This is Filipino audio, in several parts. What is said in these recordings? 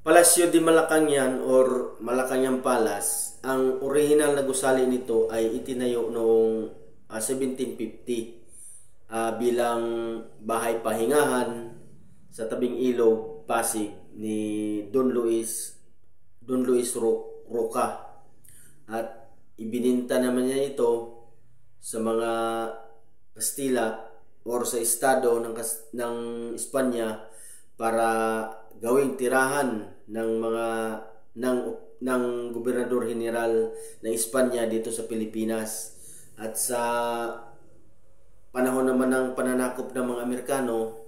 Palasyo de Malacañang or Malacañang Palace, ang original na gusali nito ay itinayo noong 1750 bilang bahay pahingahan sa tabing ilog Pasig ni Don Luis Roca, at ibininta naman niya ito sa mga Kastila or sa estado ng Espanya para gawing tirahan ng gobernador general ng Espanya dito sa Pilipinas. At sa panahon naman ng pananakop ng mga Amerikano,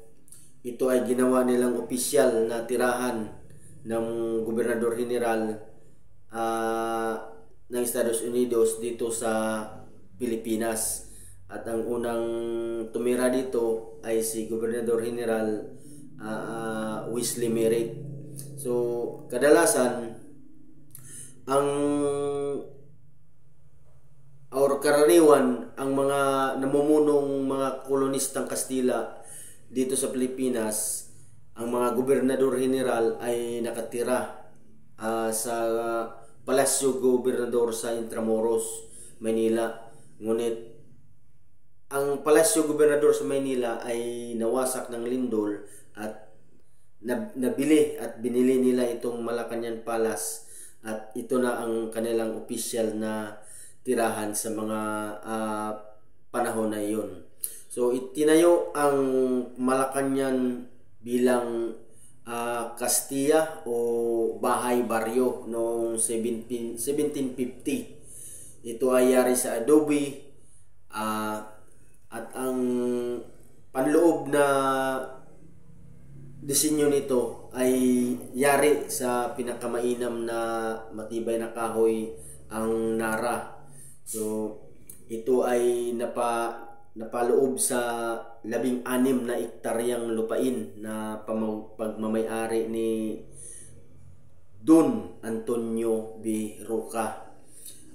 ito ay ginawa nilang opisyal na tirahan ng gobernador general ng Estados Unidos dito sa Pilipinas. At ang unang tumira dito ay si Gobernador General Wesley Merritt. So kadalasan karaniwan ang mga namumunong mga kolonistang Kastila dito sa Pilipinas, ang mga gobernador general ay nakatira sa Palasyo Gobernador sa Intramuros, Maynila. Ngunit ang Palasyo Gobernador sa Maynila ay nawasak ng lindol at nabili at binili nila itong Malacañang Palace, at ito na ang kanilang opisyal na tirahan sa mga panahon na iyon. So itinayo ang Malacañang bilang Castilla o bahay baryo noong 1750. Ito ay yari sa adobe, at ang panloob na disenyo nito ay yari sa pinakamainam na matibay na kahoy, ang nara. So ito ay napaloob sa 16 na ektaryang lupain na pagmamay-ari ni Don Antonio B. Roca.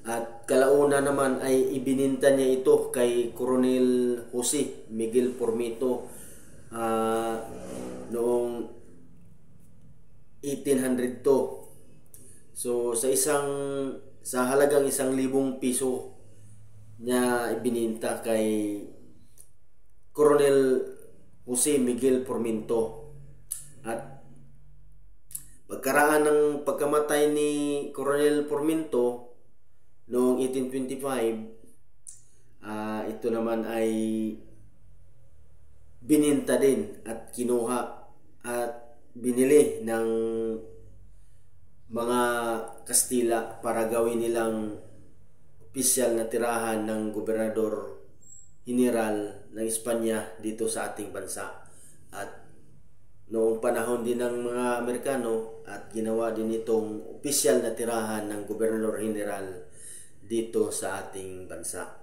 At kalauna naman ay ibininta niya ito kay Coronel Jose Miguel Pormito noong 1802. So sa halagang 1,000 piso niya ibininta kay Coronel Jose Miguel Pormito. At pagkaraan ng pagkamatay ni Coronel Pormito noong 1825, ito naman ay bininta din at kinuha at binili ng mga Kastila para gawin nilang opisyal na tirahan ng gobernador general ng Espanya dito sa ating bansa. At noong panahon din ng mga Amerikano, at ginawa din itong opisyal na tirahan ng gobernador general dito sa ating bansa.